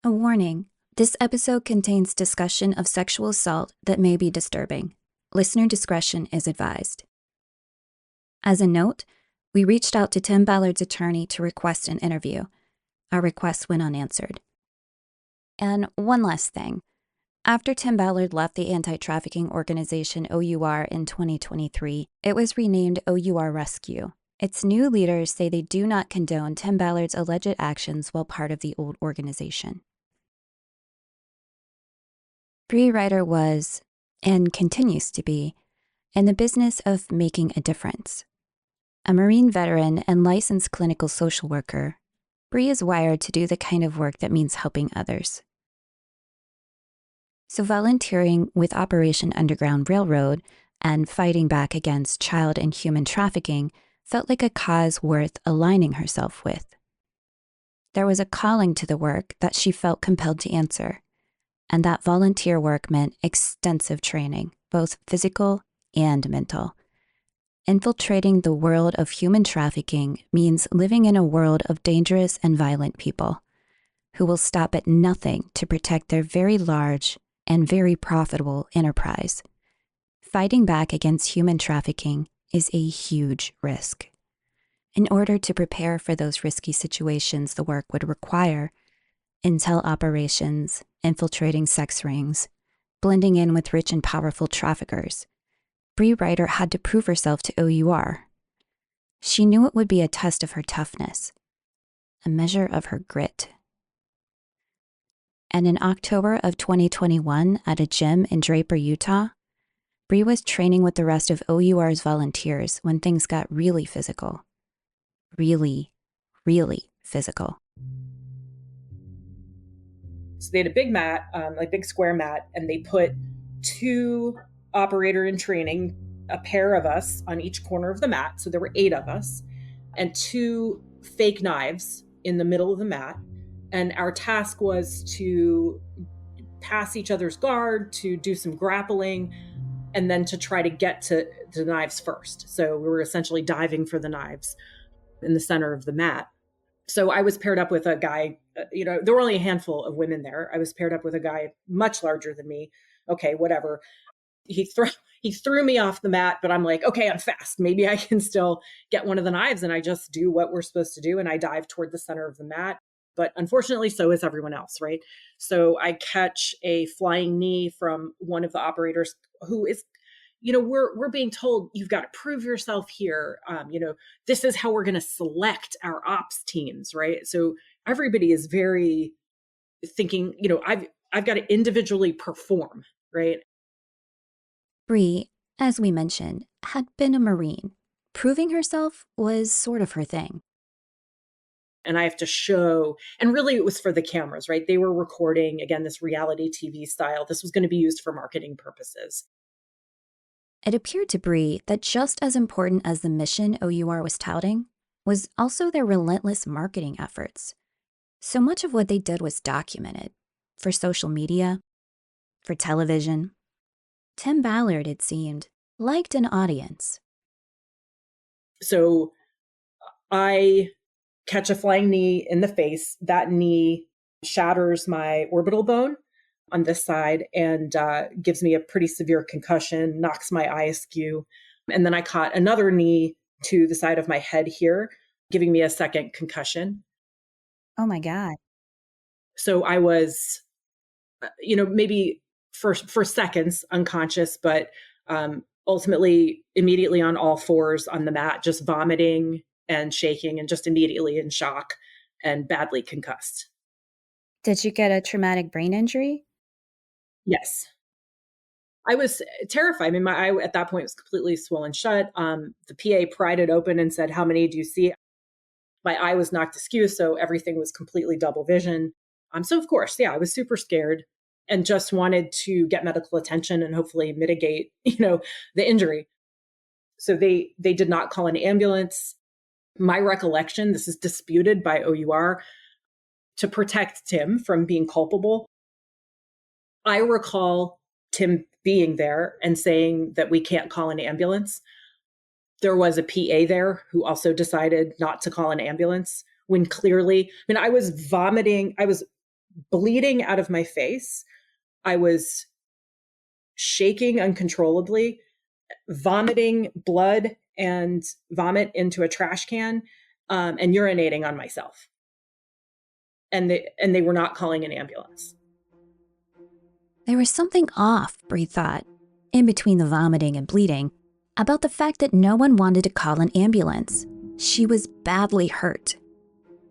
A warning: this episode contains discussion of sexual assault that may be disturbing. Listener discretion is advised. As a note, we reached out to Tim Ballard's attorney to request an interview. Our request went unanswered. And one last thing. After Tim Ballard left the anti-trafficking organization OUR in 2023, it was renamed OUR Rescue. Its new leaders say they do not condone Tim Ballard's alleged actions while part of the old organization. Bree Righter was, and continues to be, in the business of making a difference. A Marine veteran and licensed clinical social worker, Bree is wired to do the kind of work that means helping others. So volunteering with Operation Underground Railroad and fighting back against child and human trafficking felt like a cause worth aligning herself with. There was a calling to the work that she felt compelled to answer, and that volunteer work meant extensive training, both physical and mental. Infiltrating the world of human trafficking means living in a world of dangerous and violent people who will stop at nothing to protect their very large and very profitable enterprise. Fighting back against human trafficking is a huge risk. In order to prepare for those risky situations the work would require, intel operations, infiltrating sex rings, blending in with rich and powerful traffickers, Bree Righter had to prove herself to OUR. She knew it would be a test of her toughness, a measure of her grit. And in October of 2021 at a gym in Draper, Utah, Bree was training with the rest of OUR's volunteers when things got really physical. Really, really physical. So they had a big mat, like big square mat, and they put two operator in training, a pair of us on each corner of the mat. So there were 8 of us, and 2 fake knives in the middle of the mat. And our task was to pass each other's guard, to do some grappling, and then to try to get to the knives first. So we were essentially diving for the knives in the center of the mat. So I was paired up with a guy, there were only a handful of women there. I was paired up with a guy much larger than me. Okay, whatever. He threw me off the mat, but I'm like, okay, I'm fast. Maybe I can still get one of the knives. And I just do what we're supposed to do. And I dive toward the center of the mat. But unfortunately, so is everyone else, right? So I catch a flying knee from one of the operators who is, we're being told you've got to prove yourself here. This is how we're going to select our ops teams, right? So everybody is very thinking, I've got to individually perform, right? Bree, as we mentioned, had been a Marine. Proving herself was sort of her thing. And I have to show, and really it was for the cameras, right? They were recording, again, this reality TV style. This was going to be used for marketing purposes. It appeared to Bree that just as important as the mission OUR was touting was also their relentless marketing efforts. So much of what they did was documented for social media, for television. Tim Ballard, it seemed, liked an audience. So I catch a flying knee in the face. That knee shatters my orbital bone on this side and gives me a pretty severe concussion, knocks my eye askew. And then I caught another knee to the side of my head here, giving me a second concussion. Oh my God. So I was, maybe for seconds unconscious, but ultimately immediately on all fours on the mat, just vomiting and shaking and just immediately in shock and badly concussed. Did you get a traumatic brain injury? Yes. I was terrified. I mean, my eye at that point was completely swollen shut. The PA pried it open and said, "How many do you see?" My eye was knocked askew, so everything was completely double vision. So of course, yeah, I was super scared and just wanted to get medical attention and hopefully mitigate, the injury. So they did not call an ambulance. My recollection, this is disputed by OUR, to protect Tim from being culpable. I recall Tim being there and saying that we can't call an ambulance. There was a PA there who also decided not to call an ambulance when clearly, I was vomiting. I was bleeding out of my face. I was shaking uncontrollably, vomiting blood and vomit into a trash can, and urinating on myself. And they were not calling an ambulance. There was something off, Bree thought, in between the vomiting and bleeding, about the fact that no one wanted to call an ambulance. She was badly hurt.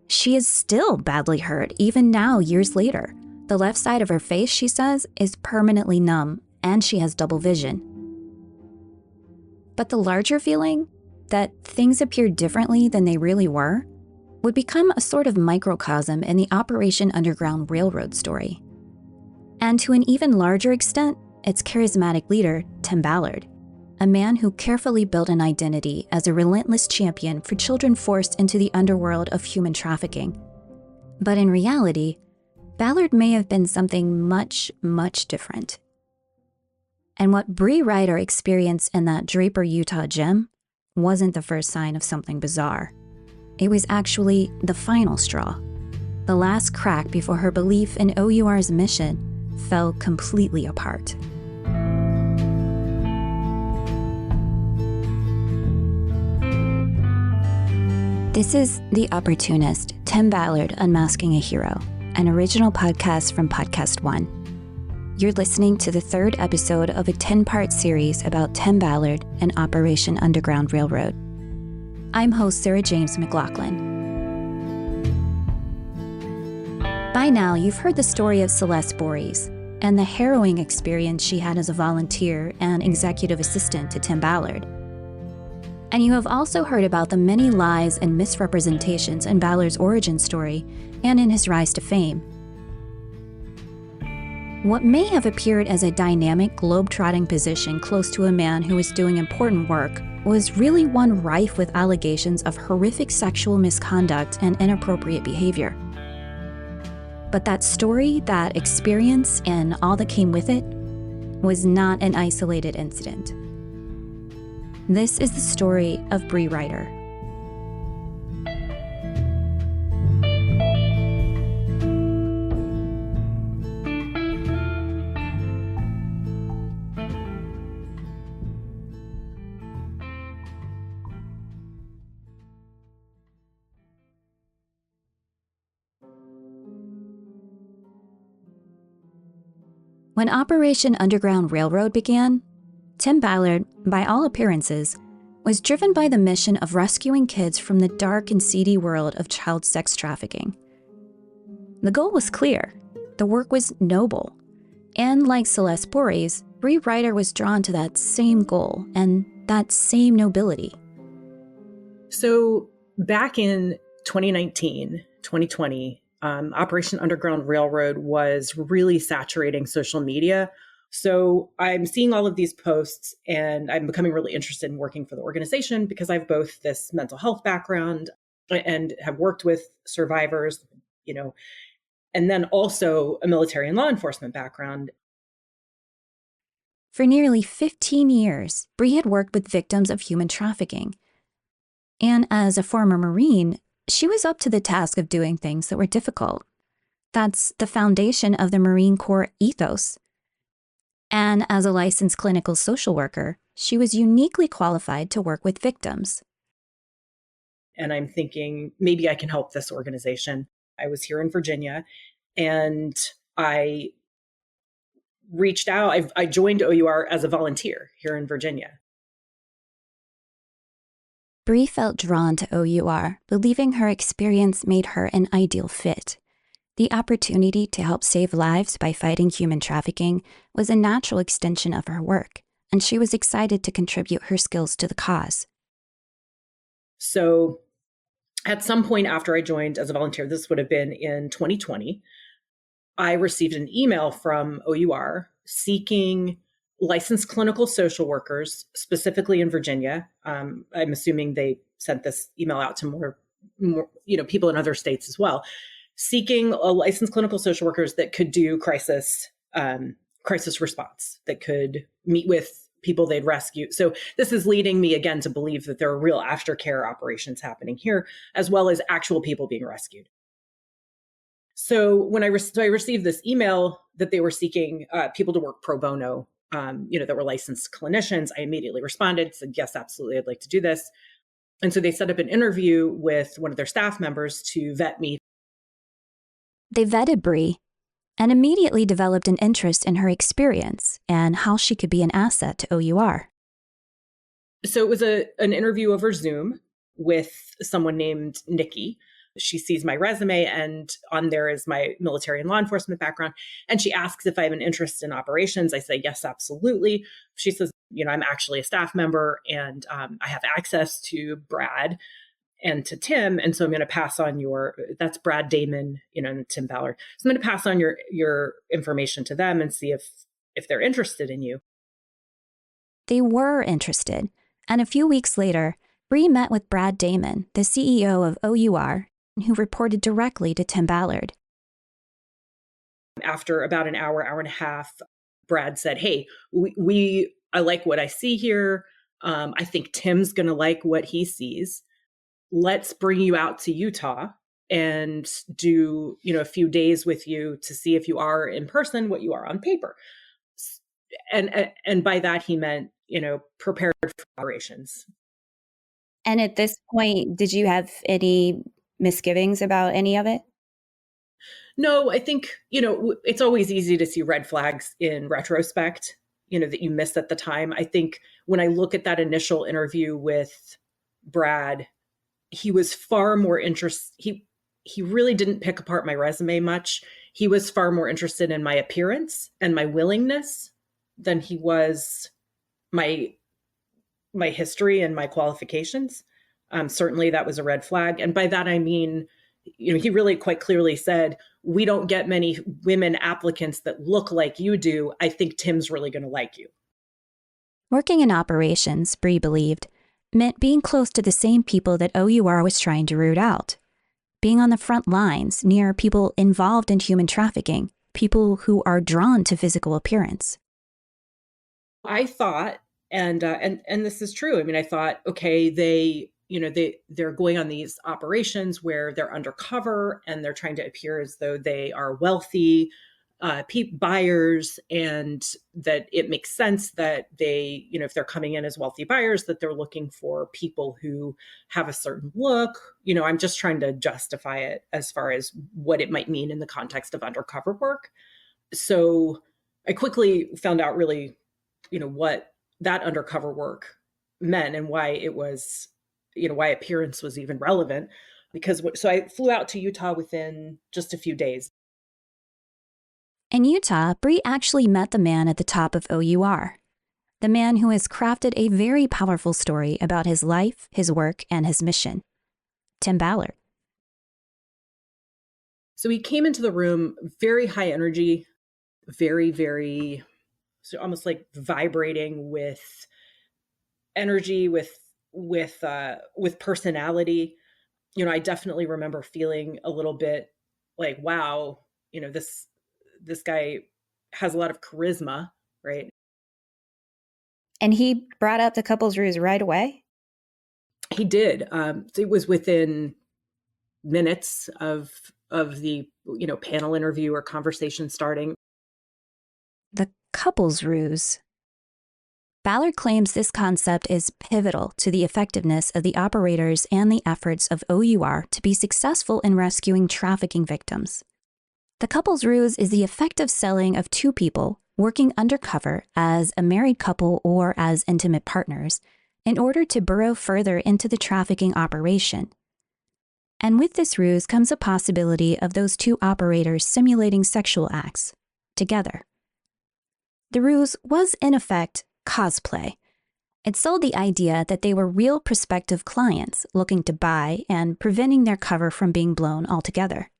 She is still badly hurt, even now, years later. The left side of her face, she says, is permanently numb, and she has double vision. But the larger feeling, that things appeared differently than they really were, would become a sort of microcosm in the Operation Underground Railroad story. And to an even larger extent, its charismatic leader, Tim Ballard, a man who carefully built an identity as a relentless champion for children forced into the underworld of human trafficking. But in reality, Ballard may have been something much, much different. And what Bree Righter experienced in that Draper, Utah gym wasn't the first sign of something bizarre. It was actually the final straw, the last crack before her belief in OUR's mission fell completely apart. This is The Opportunist, Tim Ballard Unmasking a Hero, an original podcast from Podcast One. You're listening to the third episode of a 10-part series about Tim Ballard and Operation Underground Railroad. I'm host Sarah James McLaughlin. By now, you've heard the story of Celeste Borries and the harrowing experience she had as a volunteer and executive assistant to Tim Ballard. And you have also heard about the many lies and misrepresentations in Ballard's origin story and in his rise to fame. What may have appeared as a dynamic, globe-trotting position close to a man who was doing important work was really one rife with allegations of horrific sexual misconduct and inappropriate behavior. But that story, that experience, and all that came with it was not an isolated incident. This is the story of Bree Righter. When Operation Underground Railroad began, Tim Ballard, by all appearances, was driven by the mission of rescuing kids from the dark and seedy world of child sex trafficking. The goal was clear. The work was noble. And like Celeste Borries, Bree Righter was drawn to that same goal and that same nobility. So back in 2019, 2020, Operation Underground Railroad was really saturating social media. So I'm seeing all of these posts and I'm becoming really interested in working for the organization because I have both this mental health background and have worked with survivors, and then also a military and law enforcement background. For nearly 15 years, Bree had worked with victims of human trafficking. And as a former Marine, she was up to the task of doing things that were difficult. That's the foundation of the Marine Corps ethos. And as a licensed clinical social worker, she was uniquely qualified to work with victims. And I'm thinking, maybe I can help this organization. I was here in Virginia and I reached out. I joined OUR as a volunteer here in Virginia. Bree felt drawn to OUR, believing her experience made her an ideal fit. The opportunity to help save lives by fighting human trafficking was a natural extension of her work, and she was excited to contribute her skills to the cause. So at some point after I joined as a volunteer, this would have been in 2020, I received an email from OUR seeking licensed clinical social workers, specifically in Virginia. I'm assuming they sent this email out to more people in other states as well, seeking a licensed clinical social workers that could do crisis response, that could meet with people they'd rescue. So this is leading me again to believe that there are real aftercare operations happening here, as well as actual people being rescued. So when I received this email that they were seeking people to work pro bono, that were licensed clinicians, I immediately responded, said, yes, absolutely, I'd like to do this. And so they set up an interview with one of their staff members to vet me. They vetted Bree and immediately developed an interest in her experience and how she could be an asset to OUR. So it was an interview over Zoom with someone named Nikki. She sees my resume, and on there is my military and law enforcement background. And she asks if I have an interest in operations. I say, yes, absolutely. She says, I'm actually a staff member, and I have access to Brad and to Tim. And so I'm going to pass on that's Brad Damon, and Tim Ballard. So I'm going to pass on your information to them and see if they're interested in you. They were interested. And a few weeks later, Bree met with Brad Damon, the CEO of OUR, who reported directly to Tim Ballard. After about an hour and a half, Brad said, hey, I like what I see here. I think Tim's going to like what he sees. Let's bring you out to Utah and do, a few days with you to see if you are in person what you are on paper. And by that, he meant, prepared for operations. And at this point, did you have any misgivings about any of it? No, I think, it's always easy to see red flags in retrospect, that you missed at the time. I think when I look at that initial interview with Brad, he was far more interested. He really didn't pick apart my resume much. He was far more interested in my appearance and my willingness than he was my history and my qualifications. Certainly that was a red flag. And by that, I mean, he really quite clearly said, we don't get many women applicants that look like you do. I think Tim's really going to like you. Working in operations, Bree believed, meant being close to the same people that OUR was trying to root out. Being on the front lines near people involved in human trafficking, people who are drawn to physical appearance. I thought, and this is true. I mean, I thought, okay, they're going on these operations where they're undercover and they're trying to appear as though they are wealthy buyers, and that it makes sense that they, if they're coming in as wealthy buyers, that they're looking for people who have a certain look. I'm just trying to justify it as far as what it might mean in the context of undercover work. So I quickly found out really, what that undercover work meant and why it was, why appearance was even relevant. So I flew out to Utah within just a few days. In Utah, Bree actually met the man at the top of OUR, the man who has crafted a very powerful story about his life, his work, and his mission, Tim Ballard. So he came into the room very high energy, very, very, so almost like vibrating with energy, with personality. I definitely remember feeling a little bit like, wow, this guy has a lot of charisma, right? And he brought up the couples ruse right away? He did. It was within minutes of the, panel interview or conversation starting. The couples ruse. Ballard claims this concept is pivotal to the effectiveness of the operators and the efforts of OUR to be successful in rescuing trafficking victims. The couples ruse is the effective selling of two people working undercover as a married couple or as intimate partners in order to burrow further into the trafficking operation. And with this ruse comes a possibility of those two operators simulating sexual acts together. The ruse was, in effect, cosplay. It sold the idea that they were real prospective clients looking to buy and preventing their cover from being blown altogether.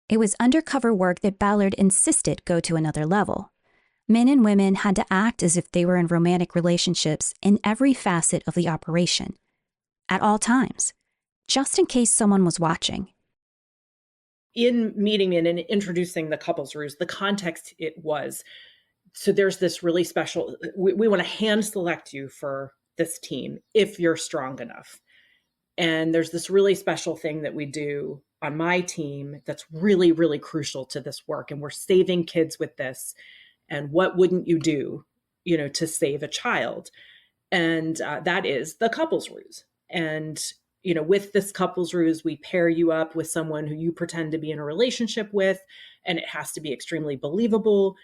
It was undercover work that Ballard insisted go to another level. Men and women had to act as if they were in romantic relationships in every facet of the operation, at all times, just in case someone was watching. In meeting me and in introducing the couples ruse, the context it was, so there's this really special, we want to hand select you for this team if you're strong enough. And there's this really special thing that we do on my team that's really, really crucial to this work. And we're saving kids with this. And what wouldn't you do, to save a child? And that is the couples ruse. And, with this couples ruse, we pair you up with someone who you pretend to be in a relationship with, and it has to be extremely believable,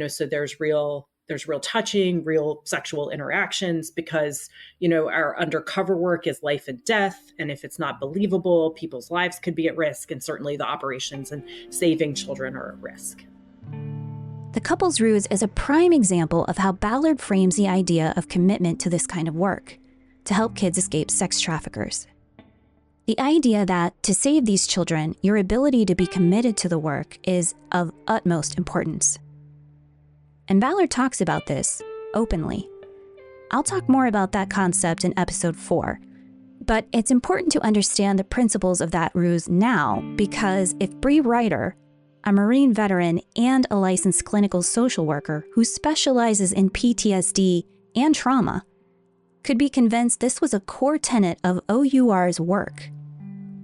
so there's real touching, real sexual interactions, because, our undercover work is life and death. And if it's not believable, people's lives could be at risk. And certainly the operations and saving children are at risk. The couples ruse is a prime example of how Ballard frames the idea of commitment to this kind of work, to help kids escape sex traffickers. The idea that, to save these children, your ability to be committed to the work is of utmost importance. And Ballard talks about this openly. I'll talk more about that concept in episode 4, but it's important to understand the principles of that ruse now, because if Bree Righter, a Marine veteran and a licensed clinical social worker who specializes in PTSD and trauma, could be convinced this was a core tenet of OUR's work,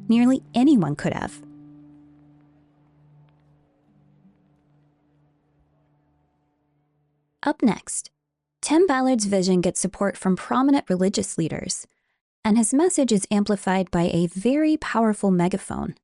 nearly anyone could have. Up next, Tim Ballard's vision gets support from prominent religious leaders, and his message is amplified by a very powerful megaphone.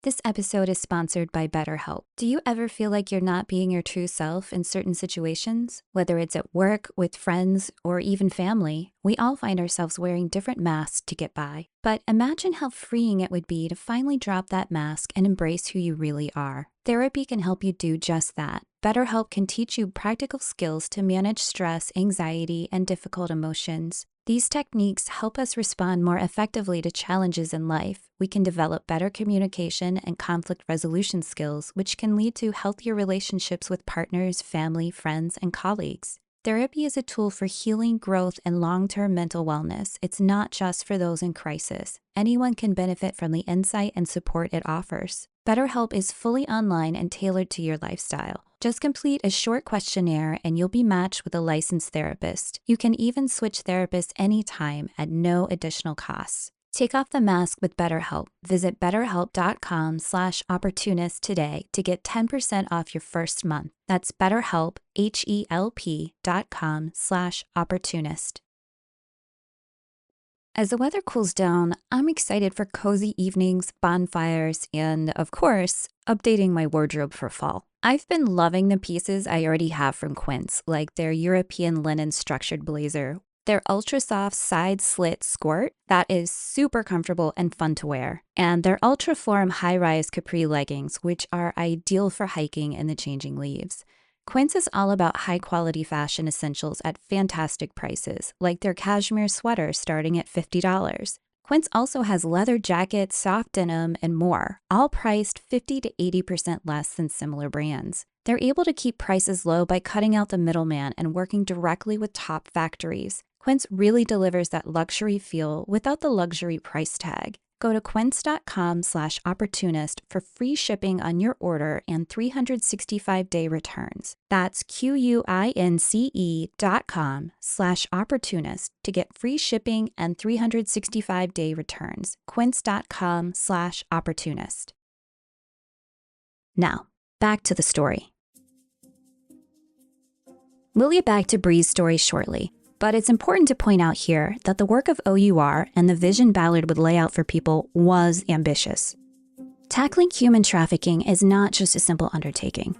This episode is sponsored by BetterHelp. Do you ever feel like you're not being your true self in certain situations? Whether it's at work, with friends, or even family, we all find ourselves wearing different masks to get by. But imagine how freeing it would be to finally drop that mask and embrace who you really are. Therapy can help you do just that. BetterHelp can teach you practical skills to manage stress, anxiety, and difficult emotions. These techniques help us respond more effectively to challenges in life. We can develop better communication and conflict resolution skills, which can lead to healthier relationships with partners, family, friends, and colleagues. Therapy is a tool for healing, growth, and long-term mental wellness. It's not just for those in crisis. Anyone can benefit from the insight and support it offers. BetterHelp is fully online and tailored to your lifestyle. Just complete a short questionnaire and you'll be matched with a licensed therapist. You can even switch therapists anytime at no additional costs. Take off the mask with BetterHelp. Visit betterhelp.com/opportunist today to get 10% off your first month. That's BetterHelp, HELP.com/opportunist. As the weather cools down, I'm excited for cozy evenings, bonfires, and, of course, updating my wardrobe for fall. I've been loving the pieces I already have from Quince, like their European linen structured blazer, their ultra-soft side-slit skirt that is super comfortable and fun to wear, and their ultra-form high-rise capri leggings, which are ideal for hiking in the changing leaves. Quince is all about high-quality fashion essentials at fantastic prices, like their cashmere sweaters starting at $50. Quince also has leather jackets, soft denim, and more, all priced 50 to 80% less than similar brands. They're able to keep prices low by cutting out the middleman and working directly with top factories. Quince really delivers that luxury feel without the luxury price tag. Go to quince.com/opportunist for free shipping on your order and 365-day returns. That's QUINCE.com/opportunist to get free shipping and 365-day returns. Quince.com/opportunist. Now, back to the story. We'll get back to Bree's story shortly. But it's important to point out here that the work of OUR and the vision Ballard would lay out for people was ambitious. Tackling human trafficking is not just a simple undertaking.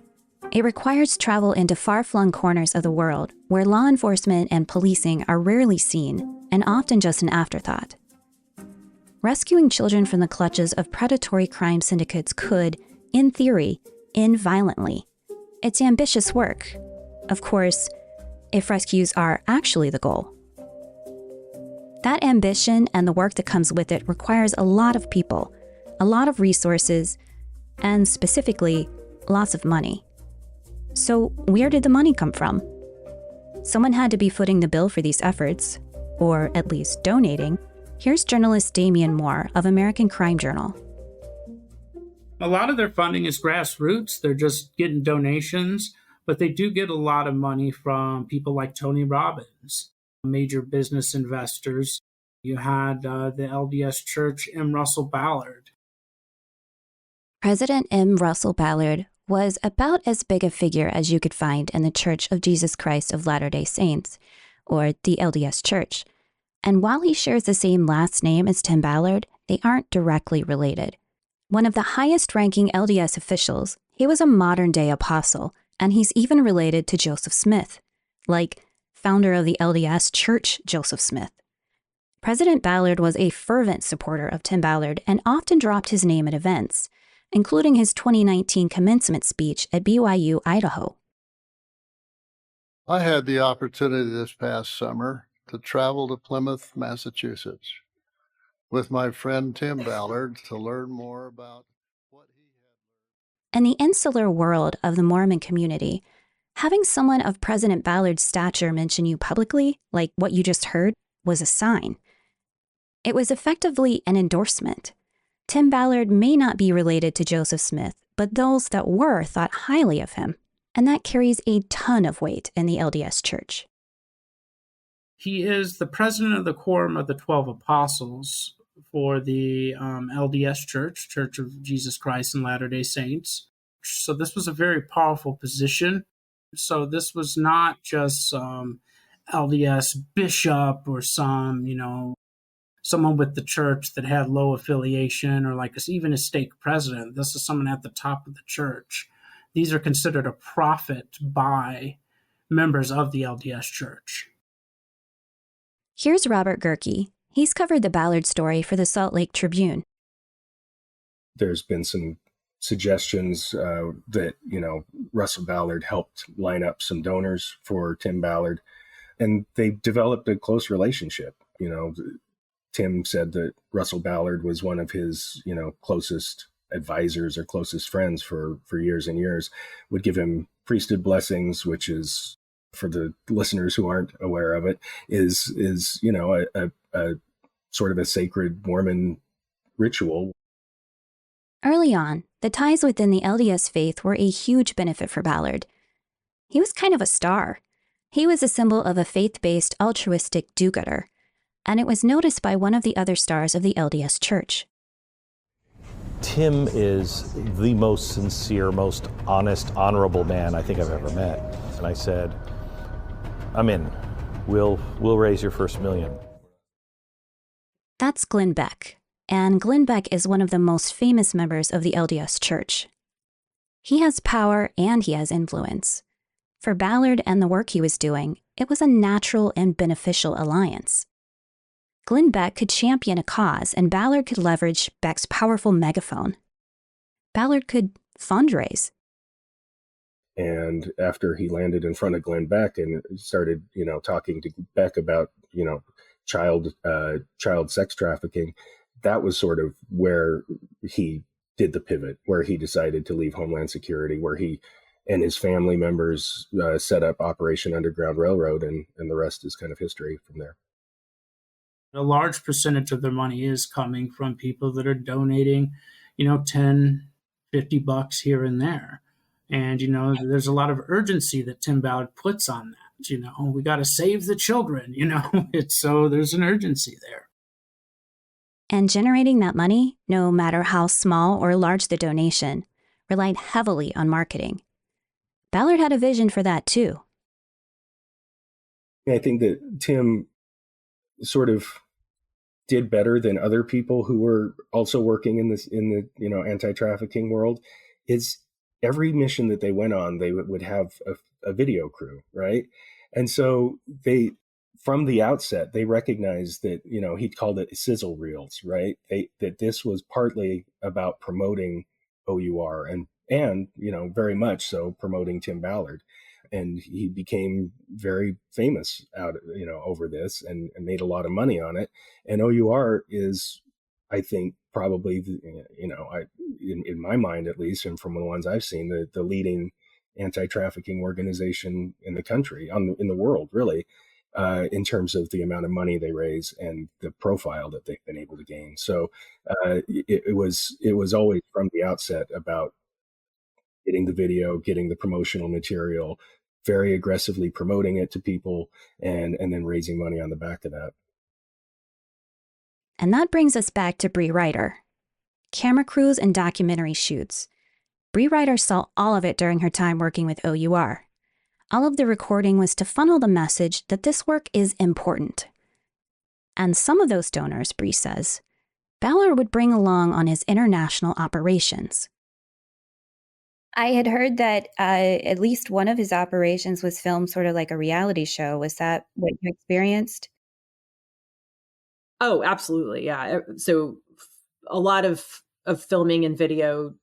It requires travel into far-flung corners of the world where law enforcement and policing are rarely seen and often just an afterthought. Rescuing children from the clutches of predatory crime syndicates could, in theory, end violently. It's ambitious work. Of course, if rescues are actually the goal. That ambition and the work that comes with it requires a lot of people, a lot of resources, and specifically, lots of money. So where did the money come from? Someone had to be footing the bill for these efforts, or at least donating. Here's journalist Damian Moore of American Crime Journal. A lot of their funding is grassroots. They're just getting donations. But they do get a lot of money from people like Tony Robbins, major business investors. You had the LDS Church and Russell Ballard. President M. Russell Ballard was about as big a figure as you could find in the Church of Jesus Christ of Latter-day Saints, or the LDS Church. And while he shares the same last name as Tim Ballard, they aren't directly related. One of the highest-ranking LDS officials, he was a modern-day apostle, and he's even related to Joseph Smith, like founder of the LDS Church Joseph Smith. President Ballard was a fervent supporter of Tim Ballard and often dropped his name at events, including his 2019 commencement speech at BYU, Idaho. I had the opportunity this past summer to travel to Plymouth, Massachusetts with my friend Tim Ballard to learn more about what he had. In the insular world of the Mormon community, having someone of President Ballard's stature mention you publicly, like what you just heard, was a sign. It was effectively an endorsement. Tim Ballard may not be related to Joseph Smith, but those that were thought highly of him, and that carries a ton of weight in the LDS Church. He is the president of the Quorum of the 12 Apostles for the LDS Church, Church of Jesus Christ and Latter-day Saints. So this was a very powerful position. So this was not just some LDS bishop or some, someone with the church that had low affiliation or even a stake president. This is someone at the top of the church. These are considered a prophet by members of the LDS Church. Here's Robert Gerke. He's covered the Ballard story for the Salt Lake Tribune. There's been some suggestions that, Russell Ballard helped line up some donors for Tim Ballard, and they developed a close relationship. Tim said that Russell Ballard was one of his, closest advisors or closest friends for years and years, would give him priesthood blessings, which is, for the listeners who aren't aware of it, is a sort of a sacred Mormon ritual. Early on, the ties within the LDS faith were a huge benefit for Ballard. He was kind of a star. He was a symbol of a faith-based altruistic do-gooder, and it was noticed by one of the other stars of the LDS Church. Tim is the most sincere, most honest, honorable man I think I've ever met. And I said, I'm in. We'll raise your first $1 million. That's Glenn Beck, and Glenn Beck is one of the most famous members of the LDS Church. He has power and he has influence. For Ballard and the work he was doing, it was a natural and beneficial alliance. Glenn Beck could champion a cause, and Ballard could leverage Beck's powerful megaphone. Ballard could fundraise. And after he landed in front of Glenn Beck and started, talking to Beck about, child sex trafficking, that was sort of where he did the pivot, where he decided to leave Homeland Security, where he and his family members set up Operation Underground Railroad, and the rest is kind of history from there. A large percentage of their money is coming from people that are donating, $10, $50 here and there. And, there's a lot of urgency that Tim Ballard puts on that. We got to save the children, so there's an urgency there. And generating that money, no matter how small or large the donation, relied heavily on marketing. Ballard had a vision for that too. I think that Tim sort of did better than other people who were also working in the anti-trafficking world. Is every mission that they went on, they would have a video crew, right? And so they, from the outset, they recognized that, he called it sizzle reels, right? That this was partly about promoting OUR and very much so promoting Tim Ballard. And he became very famous over this and made a lot of money on it. And OUR is, I think, probably, in my mind at least, and from the ones I've seen, the leading anti-trafficking organization in the country, in the world, really, in terms of the amount of money they raise and the profile that they've been able to gain. So it was always from the outset about getting the video, getting the promotional material, very aggressively promoting it to people, and then raising money on the back of that. And that brings us back to Bree Righter. camera crews, and documentary shoots. Bree Righter saw all of it during her time working with OUR. All of the recording was to funnel the message that this work is important. And some of those donors, Bree says, Ballard would bring along on his international operations. I had heard that at least one of his operations was filmed sort of like a reality show. Was that what you experienced? Oh, absolutely. Yeah. So a lot of filming and video,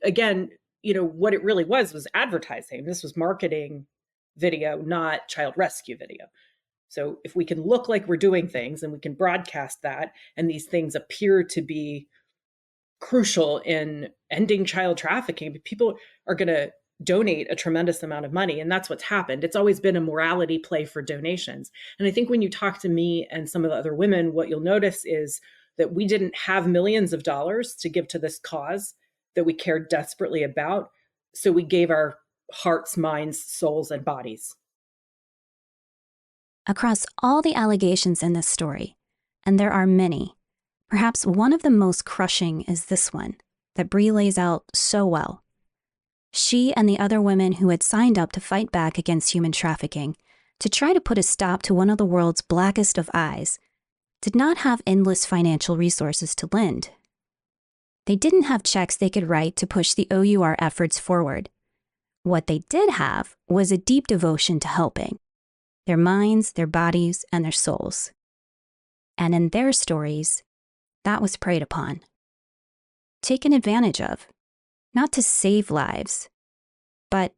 again, what it really was advertising. This was marketing video, not child rescue video. So if we can look like we're doing things and we can broadcast that, and these things appear to be crucial in ending child trafficking, people are going to donate a tremendous amount of money. And that's what's happened. It's always been a morality play for donations. And I think when you talk to me and some of the other women, what you'll notice is that we didn't have millions of dollars to give to this cause that we cared desperately about. So we gave our hearts, minds, souls, and bodies. Across all the allegations in this story, and there are many, perhaps one of the most crushing is this one that Bree lays out so well. She and the other women who had signed up to fight back against human trafficking, to try to put a stop to one of the world's blackest of eyes, did not have endless financial resources to lend. They didn't have checks they could write to push the OUR efforts forward. What they did have was a deep devotion to helping. Their minds, their bodies, and their souls. And in their stories, that was preyed upon. Taken advantage of. Not to save lives, but,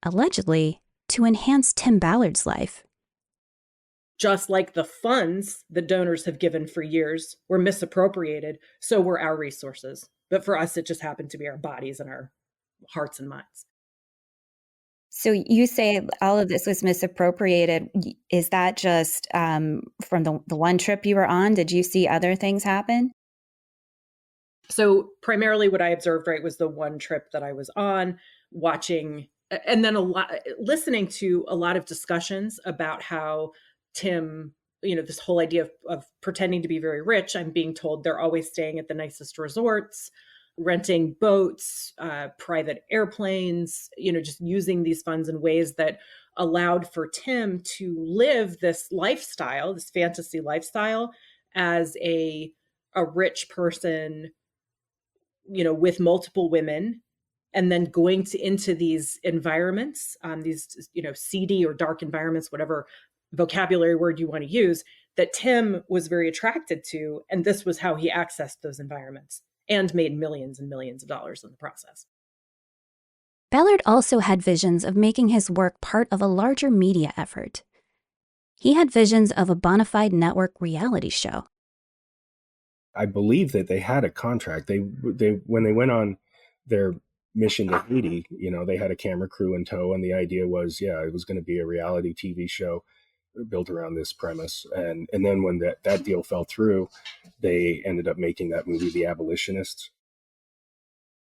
allegedly, to enhance Tim Ballard's life. Just like the funds the donors have given for years were misappropriated, so were our resources. But for us, it just happened to be our bodies and our hearts and minds. So you say all of this was misappropriated. Is that just from the one trip you were on? Did you see other things happen? So primarily what I observed, right, was the one trip that I was on, watching, and then listening to a lot of discussions about how Tim, this whole idea of pretending to be very rich. I'm being told they're always staying at the nicest resorts, renting boats, private airplanes, just using these funds in ways that allowed for Tim to live this lifestyle, this fantasy lifestyle, as a rich person, with multiple women, and then going into these environments, these, seedy or dark environments, whatever vocabulary word you want to use, that Tim was very attracted to. And this was how he accessed those environments and made millions and millions of dollars in the process. Ballard also had visions of making his work part of a larger media effort. He had visions of a bona fide network reality show. I believe that they had a contract. They when they went on their mission to Haiti, they had a camera crew in tow, and the idea was, it was going to be a reality TV show built around this premise. And then when that deal fell through, they ended up making that movie, The Abolitionists.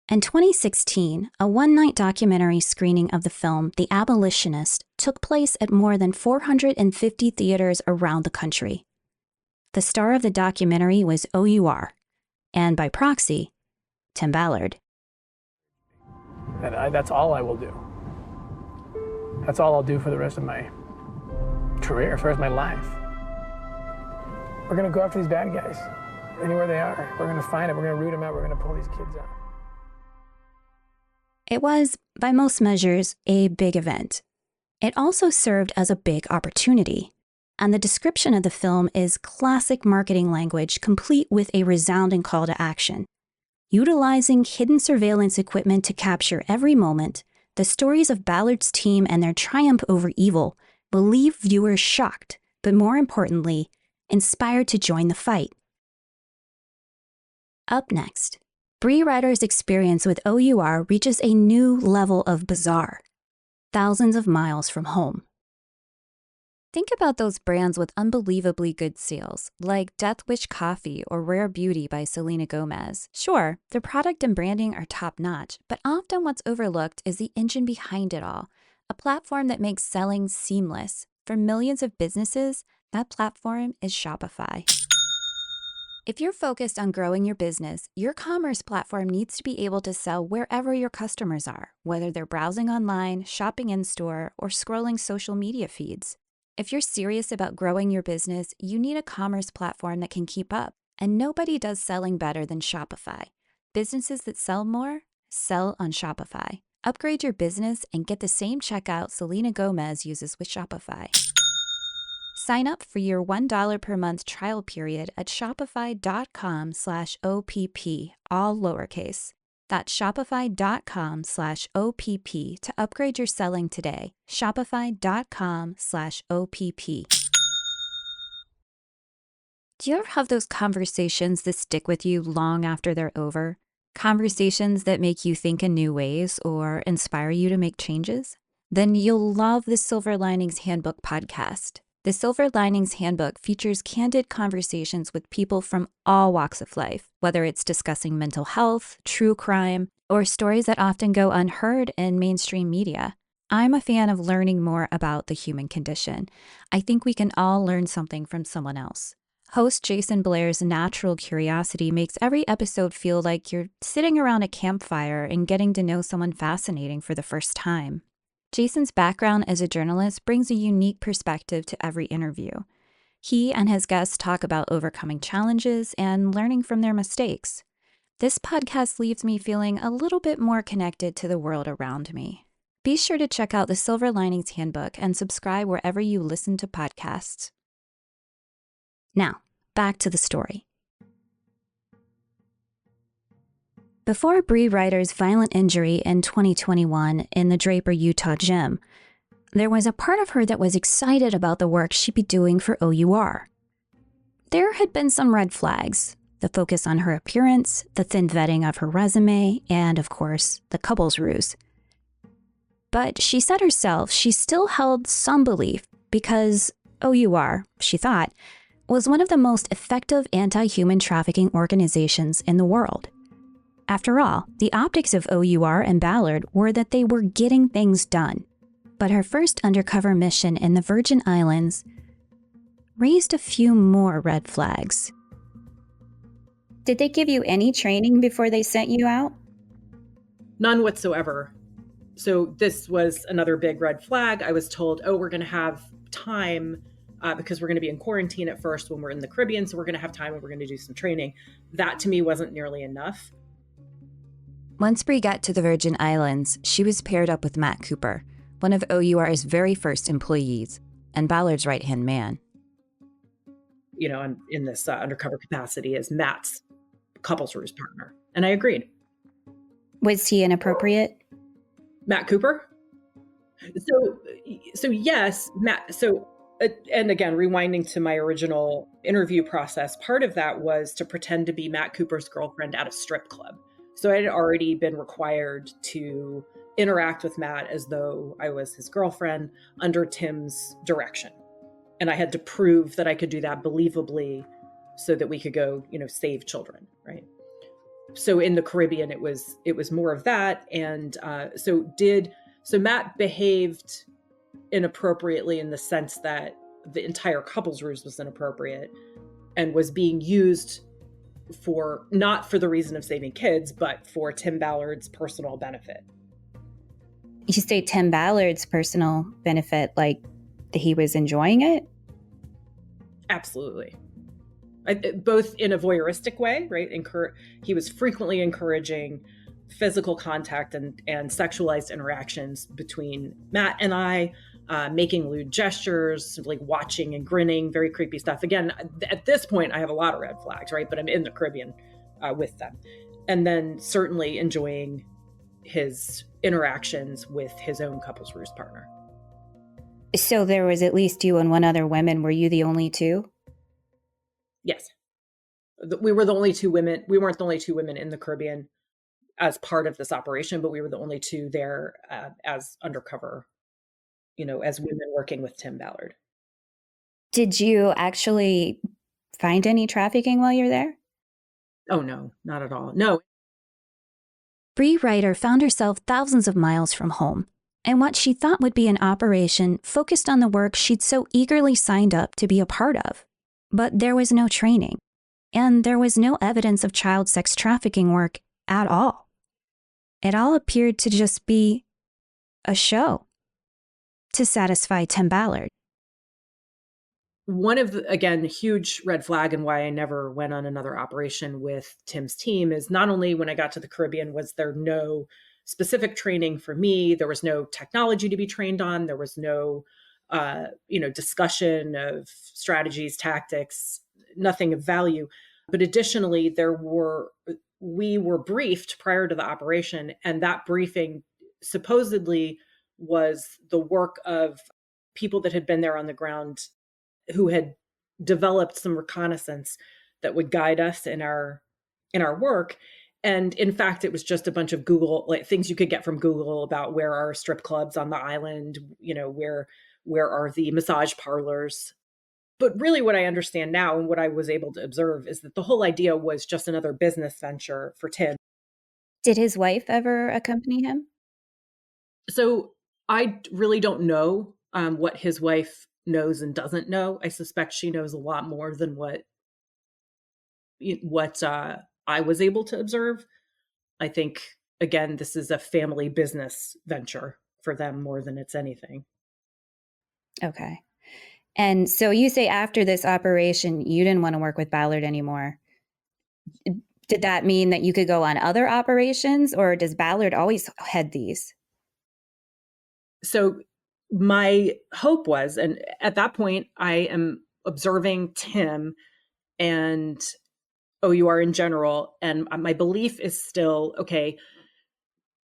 In 2016, a one-night documentary screening of the film The Abolitionist took place at more than 450 theaters around the country. The star of the documentary was OUR, and by proxy, Tim Ballard. And that's all I will do. That's all I'll do for the rest of my career, for the rest of my life. We're going to go after these bad guys, anywhere they are. We're going to find them, we're going to root them out, we're going to pull these kids out. It was, by most measures, a big event. It also served as a big opportunity. And the description of the film is classic marketing language, complete with a resounding call to action. Utilizing hidden surveillance equipment to capture every moment, the stories of Ballard's team and their triumph over evil will leave viewers shocked, but more importantly, inspired to join the fight. Up next, Bree Righter's experience with OUR reaches a new level of bizarre, thousands of miles from home. Think about those brands with unbelievably good sales, like Death Wish Coffee or Rare Beauty by Selena Gomez. Sure, their product and branding are top-notch, but often what's overlooked is the engine behind it all, a platform that makes selling seamless. For millions of businesses, that platform is Shopify. If you're focused on growing your business, your commerce platform needs to be able to sell wherever your customers are, whether they're browsing online, shopping in store, or scrolling social media feeds. If you're serious about growing your business, you need a commerce platform that can keep up. And nobody does selling better than Shopify. Businesses that sell more, sell on Shopify. Upgrade your business and get the same checkout Selena Gomez uses with Shopify. Sign up for your $1 per month trial period at shopify.com/OPP, all lowercase. That's shopify.com/OPP to upgrade your selling today. Shopify.com/OPP. Do you ever have those conversations that stick with you long after they're over? Conversations that make you think in new ways or inspire you to make changes? Then you'll love the Silver Linings Handbook podcast. The Silver Linings Handbook features candid conversations with people from all walks of life, whether it's discussing mental health, true crime, or stories that often go unheard in mainstream media. I'm a fan of learning more about the human condition. I think we can all learn something from someone else. Host Jason Blair's natural curiosity makes every episode feel like you're sitting around a campfire and getting to know someone fascinating for the first time. Jason's background as a journalist brings a unique perspective to every interview. He and his guests talk about overcoming challenges and learning from their mistakes. This podcast leaves me feeling a little bit more connected to the world around me. Be sure to check out the Silver Linings Handbook and subscribe wherever you listen to podcasts. Now, back to the story. Before Bree Righter's violent injury in 2021 in the Draper, Utah gym, there was a part of her that was excited about the work she'd be doing for OUR. There had been some red flags, the focus on her appearance, the thin vetting of her resume, and, of course, the couples ruse. But she said herself she still held some belief because OUR, she thought, was one of the most effective anti-human trafficking organizations in the world. After all, the optics of OUR and Ballard were that they were getting things done. But her first undercover mission in the Virgin Islands raised a few more red flags. Did they give you any training before they sent you out? None whatsoever. So this was another big red flag. I was told, we're going to have time because we're going to be in quarantine at first when we're in the Caribbean. So we're going to have time and we're going to do some training. That to me wasn't nearly enough. Once Bree got to the Virgin Islands, she was paired up with Matt Cooper, one of OUR's very first employees, and Ballard's right-hand man. You know, I'm in this undercover capacity as Matt's couples ruse partner. And I agreed. Was he inappropriate? Matt Cooper? So yes, Matt. So, and again, rewinding to my original interview process, part of that was to pretend to be Matt Cooper's girlfriend at a strip club. So I had already been required to interact with Matt as though I was his girlfriend under Tim's direction. And I had to prove that I could do that believably so that we could go, save children, right? So in the Caribbean, it was more of that. And so Matt behaved inappropriately in the sense that the entire couples ruse was inappropriate and was being used for not for the reason of saving kids, but for Tim Ballard's personal benefit. You say Tim Ballard's personal benefit, like he was enjoying it? Absolutely. Both in a voyeuristic way, right? He was frequently encouraging physical contact and sexualized interactions between Matt and I, making lewd gestures, like watching and grinning, very creepy stuff. Again, at this point, I have a lot of red flags, right? But I'm in the Caribbean with them. And then certainly enjoying his interactions with his own couples ruse partner. So there was at least you and one other woman. Were you the only two? Yes. We were the only two women. We weren't the only two women in the Caribbean as part of this operation, but we were the only two there as undercover, as women working with Tim Ballard. Did you actually find any trafficking while you're there? Oh, no, not at all. No. Bree Righter found herself thousands of miles from home, and what she thought would be an operation focused on the work she'd so eagerly signed up to be a part of. But there was no training. And there was no evidence of child sex trafficking work at all. It all appeared to just be a show to satisfy Tim Ballard. One of the, again, huge red flag and why I never went on another operation with Tim's team is not only when I got to the Caribbean was there no specific training for me, there was no technology to be trained on, there was no discussion of strategies, tactics, nothing of value. But additionally, we were briefed prior to the operation, and that briefing supposedly was the work of people that had been there on the ground who had developed some reconnaissance that would guide us in our work. And in fact, it was just a bunch of Google, like things you could get from Google about where are strip clubs on the island, where are the massage parlors. But really what I understand now and what I was able to observe is that the whole idea was just another business venture for Tim. Did his wife ever accompany him? So I really don't know what his wife knows and doesn't know. I suspect she knows a lot more than what I was able to observe. I think, again, this is a family business venture for them more than it's anything. Okay. And so you say after this operation, you didn't want to work with Ballard anymore. Did that mean that you could go on other operations, or does Ballard always head these? So my hope was, and at that point, I am observing Tim and OUR in general, and my belief is still, okay,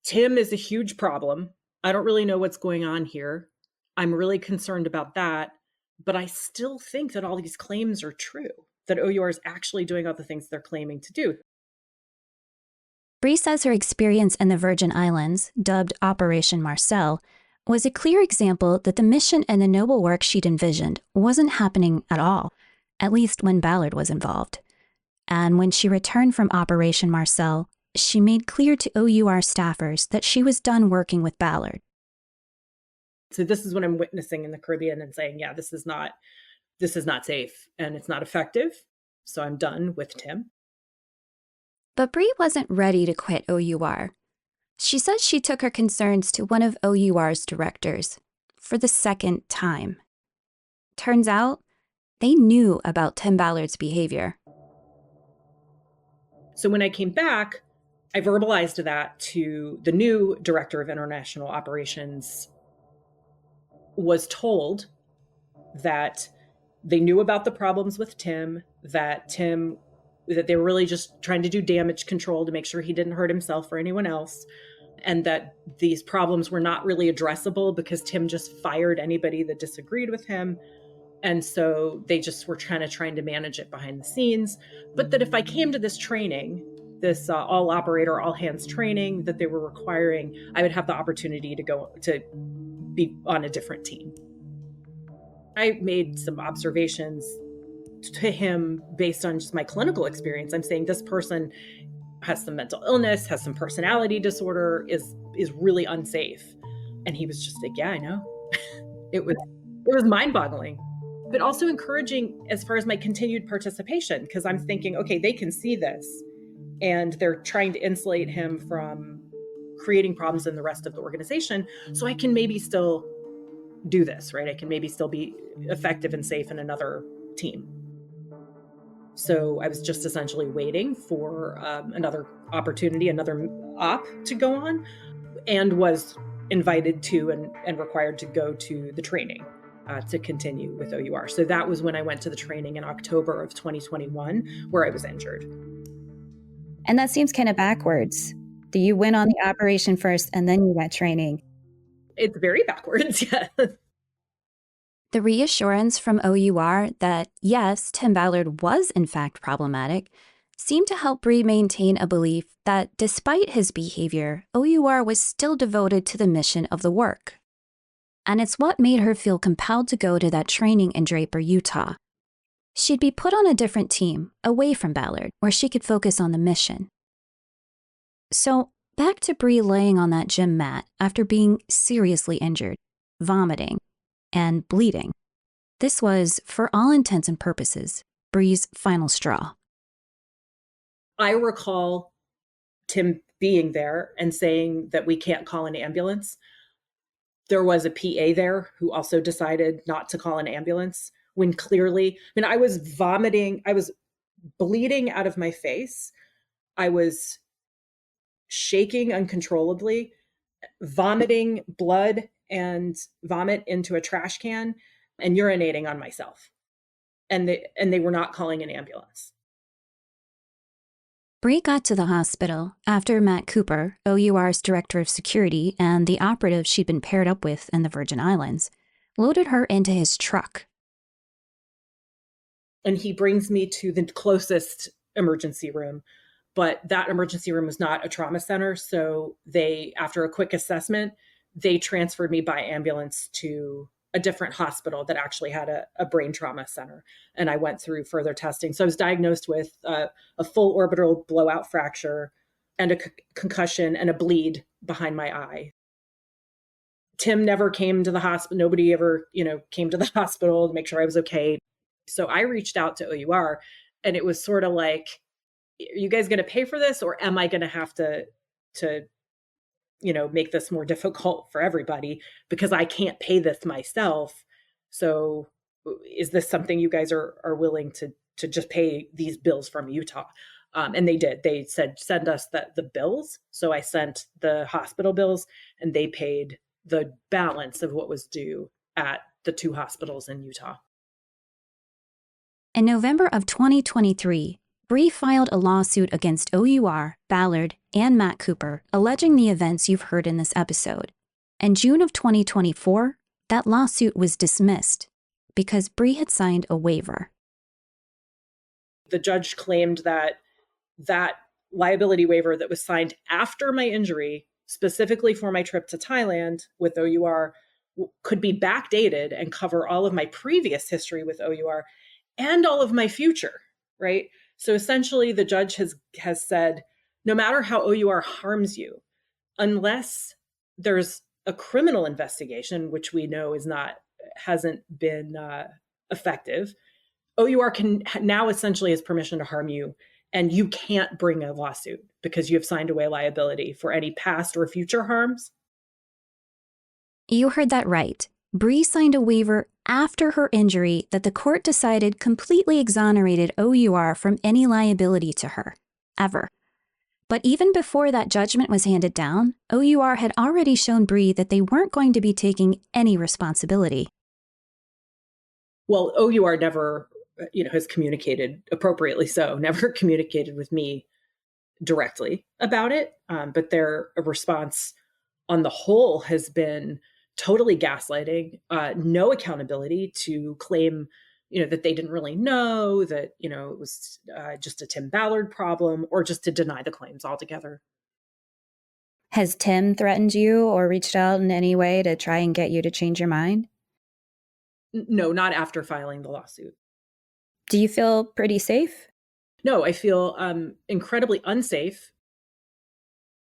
Tim is a huge problem. I don't really know what's going on here. I'm really concerned about that, but I still think that all these claims are true, that OUR is actually doing all the things they're claiming to do. Bree says her experience in the Virgin Islands, dubbed Operation Marcel, was a clear example that the mission and the noble work she'd envisioned wasn't happening at all, at least when Ballard was involved. And when she returned from Operation Marcel, she made clear to OUR staffers that she was done working with Ballard. So this is what I'm witnessing in the Caribbean and saying, yeah, this is not safe and it's not effective. So I'm done with Tim. But Bree wasn't ready to quit OUR. She says she took her concerns to one of OUR's directors for the second time. Turns out, they knew about Tim Ballard's behavior. So when I came back, I verbalized that to the new director of international operations, was told that they knew about the problems with Tim, that they were really just trying to do damage control to make sure he didn't hurt himself or anyone else, and that these problems were not really addressable because Tim just fired anybody that disagreed with him. And so they just were trying to manage it behind the scenes. But that if I came to this training, this all operator, all hands training that they were requiring, I would have the opportunity to go to be on a different team. I made some observations to him based on just my clinical experience. I'm saying this person has some mental illness, has some personality disorder, is really unsafe. And he was just like, yeah, I know. It was mind-boggling, but also encouraging as far as my continued participation, because I'm thinking, okay, they can see this and they're trying to insulate him from creating problems in the rest of the organization. So I can maybe still do this, right? I can maybe still be effective and safe in another team. So I was just essentially waiting for another opportunity, another op to go on, and was invited to and required to go to the training to continue with OUR. So that was when I went to the training in October of 2021, where I was injured. And that seems kind of backwards. Do you went on the operation first and then you got training? It's very backwards, yeah. The reassurance from OUR that, yes, Tim Ballard was in fact problematic seemed to help Bree maintain a belief that despite his behavior, OUR was still devoted to the mission of the work. And it's what made her feel compelled to go to that training in Draper, Utah. She'd be put on a different team, away from Ballard, where she could focus on the mission. So, back to Bree laying on that gym mat after being seriously injured, vomiting, and bleeding. This was, for all intents and purposes, Bree's final straw. I recall Tim being there and saying that we can't call an ambulance. There was a PA there who also decided not to call an ambulance when clearly, I mean, I was vomiting, I was bleeding out of my face. I was shaking uncontrollably, vomiting blood and vomit into a trash can and urinating on myself. And they were not calling an ambulance. Bree got to the hospital after Matt Cooper, OUR's director of security and the operative she'd been paired up with in the Virgin Islands, loaded her into his truck. And he brings me to the closest emergency room, but that emergency room was not a trauma center. So they, after a quick assessment, they transferred me by ambulance to a different hospital that actually had a brain trauma center. And I went through further testing. So I was diagnosed with a full orbital blowout fracture and a concussion and a bleed behind my eye. Tim never came to the hospital. Nobody ever, came to the hospital to make sure I was okay. So I reached out to OUR and it was sort of like, are you guys going to pay for this, or am I going to have to make this more difficult for everybody because I can't pay this myself? So is this something you guys are willing to just pay these bills from Utah? And they did. They said, send us the bills. So I sent the hospital bills and they paid the balance of what was due at the 2 hospitals in Utah. In November of 2023, Bree filed a lawsuit against OUR, Ballard, and Matt Cooper, alleging the events you've heard in this episode. In June of 2024, that lawsuit was dismissed because Bree had signed a waiver. The judge claimed that liability waiver that was signed after my injury, specifically for my trip to Thailand with OUR, could be backdated and cover all of my previous history with OUR and all of my future, right? So essentially the judge has said, no matter how OUR harms you, unless there's a criminal investigation, which we know hasn't been effective, OUR can now essentially has permission to harm you, and you can't bring a lawsuit because you have signed away liability for any past or future harms. You heard that right. Bree signed a waiver after her injury that the court decided completely exonerated OUR from any liability to her, ever. But even before that judgment was handed down, OUR had already shown Bree that they weren't going to be taking any responsibility. Well, OUR never, has communicated appropriately, so never communicated with me directly about it. But their response on the whole has been totally gaslighting, no accountability to claim, that they didn't really know, that, it was just a Tim Ballard problem, or just to deny the claims altogether. Has Tim threatened you or reached out in any way to try and get you to change your mind? No, not after filing the lawsuit. Do you feel pretty safe? No, I feel incredibly unsafe.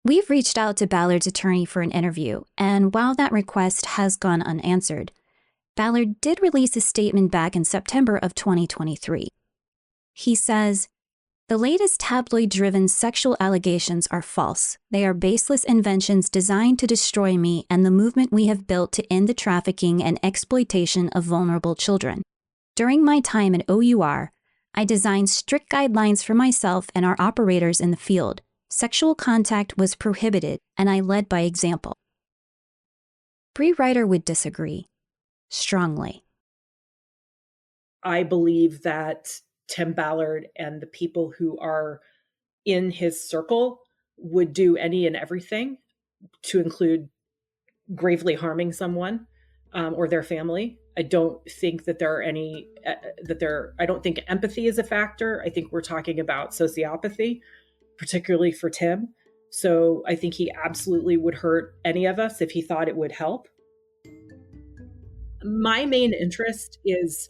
We've reached out to Ballard's attorney for an interview, and while that request has gone unanswered, Ballard did release a statement back in September of 2023. He says, "The latest tabloid-driven sexual allegations are false. They are baseless inventions designed to destroy me and the movement we have built to end the trafficking and exploitation of vulnerable children. During my time at OUR, I designed strict guidelines for myself and our operators in the field. Sexual contact was prohibited, and I led by example." Bree Righter would disagree. Strongly. I believe that Tim Ballard and the people who are in his circle would do any and everything, to include gravely harming someone or their family. I don't think that there are any, I don't think empathy is a factor. I think we're talking about sociopathy, particularly for Tim. So I think he absolutely would hurt any of us if he thought it would help. My main interest is,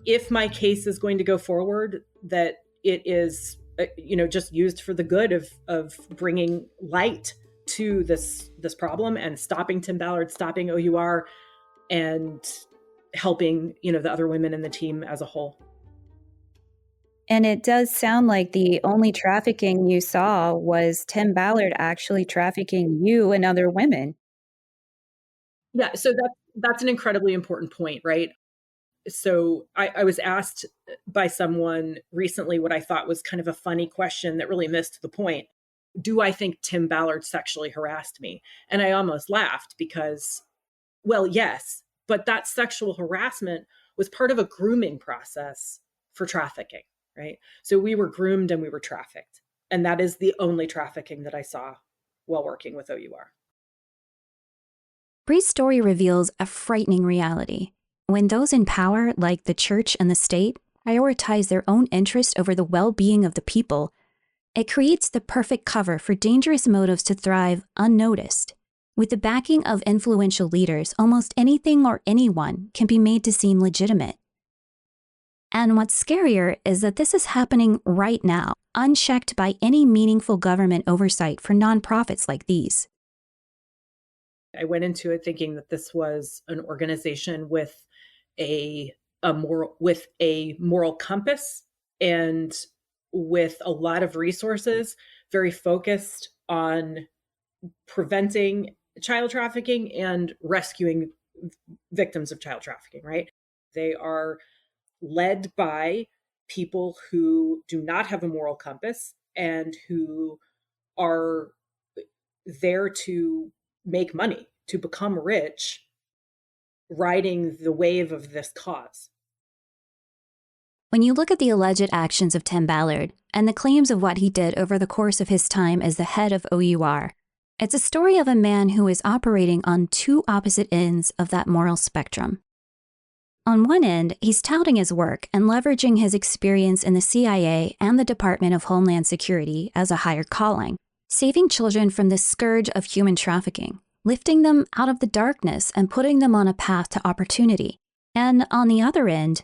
if my case is going to go forward, that it is, just used for the good of bringing light to this problem and stopping Tim Ballard, stopping OUR, and helping, the other women in the team as a whole. And it does sound like the only trafficking you saw was Tim Ballard actually trafficking you and other women. Yeah, so that's an incredibly important point, right? So I was asked by someone recently what I thought was kind of a funny question that really missed the point. Do I think Tim Ballard sexually harassed me? And I almost laughed because, well, yes, but that sexual harassment was part of a grooming process for trafficking, right? So we were groomed and we were trafficked. And that is the only trafficking that I saw while working with OUR. Bree's story reveals a frightening reality. When those in power, like the church and the state, prioritize their own interest over the well-being of the people, it creates the perfect cover for dangerous motives to thrive unnoticed. With the backing of influential leaders, almost anything or anyone can be made to seem legitimate. And what's scarier is that this is happening right now, unchecked by any meaningful government oversight for nonprofits like these. I went into it thinking that this was an organization with a moral compass and with a lot of resources, very focused on preventing child trafficking and rescuing victims of child trafficking, right? They are led by people who do not have a moral compass and who are there to make money, to become rich, riding the wave of this cause. When you look at the alleged actions of Tim Ballard and the claims of what he did over the course of his time as the head of OUR, it's a story of a man who is operating on two opposite ends of that moral spectrum. On one end, he's touting his work and leveraging his experience in the CIA and the Department of Homeland Security as a higher calling, saving children from the scourge of human trafficking, lifting them out of the darkness and putting them on a path to opportunity. And on the other end,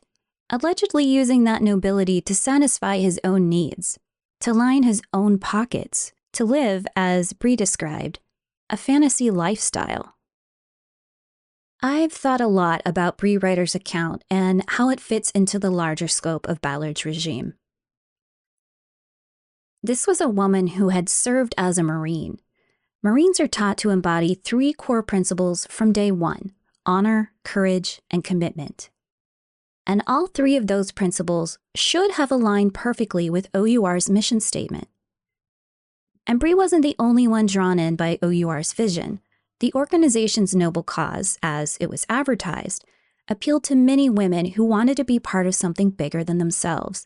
allegedly using that nobility to satisfy his own needs, to line his own pockets, to live, as Bree described, a fantasy lifestyle. I've thought a lot about Bree Righter's account and how it fits into the larger scope of Ballard's regime. This was a woman who had served as a Marine. Marines are taught to embody 3 core principles from day one: honor, courage, and commitment. And all 3 of those principles should have aligned perfectly with OUR's mission statement. And Bree wasn't the only one drawn in by OUR's vision. The organization's noble cause, as it was advertised, appealed to many women who wanted to be part of something bigger than themselves,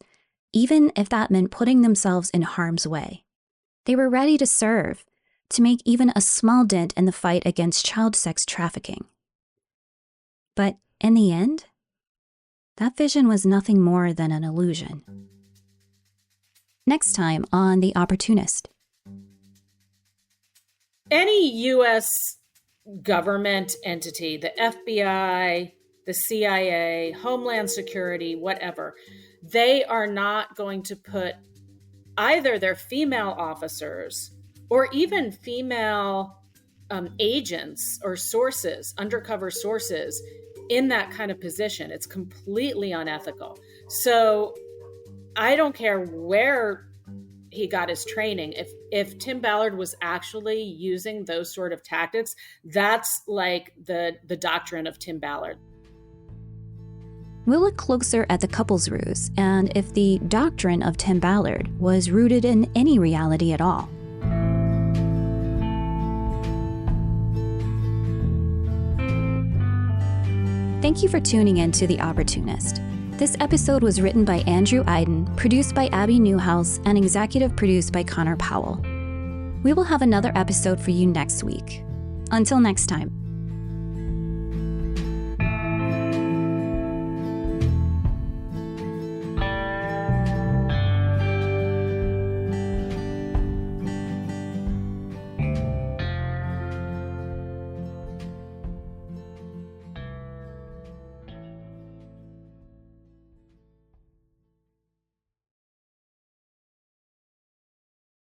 even if that meant putting themselves in harm's way. They were ready to serve, to make even a small dent in the fight against child sex trafficking. But in the end, that vision was nothing more than an illusion. Next time on The Opportunist. Any U.S. government entity, the FBI, the CIA, Homeland Security, whatever, they are not going to put either their female officers or even female agents or sources, undercover sources, in that kind of position. It's completely unethical. So I don't care where he got his training. If Tim Ballard was actually using those sort of tactics, that's like the doctrine of Tim Ballard. We'll look closer at the couple's ruse and if the doctrine of Tim Ballard was rooted in any reality at all. Thank you for tuning in to The Opportunist. This episode was written by Andrew Iden, produced by Abby Newhouse, and executive produced by Connor Powell. We will have another episode for you next week. Until next time.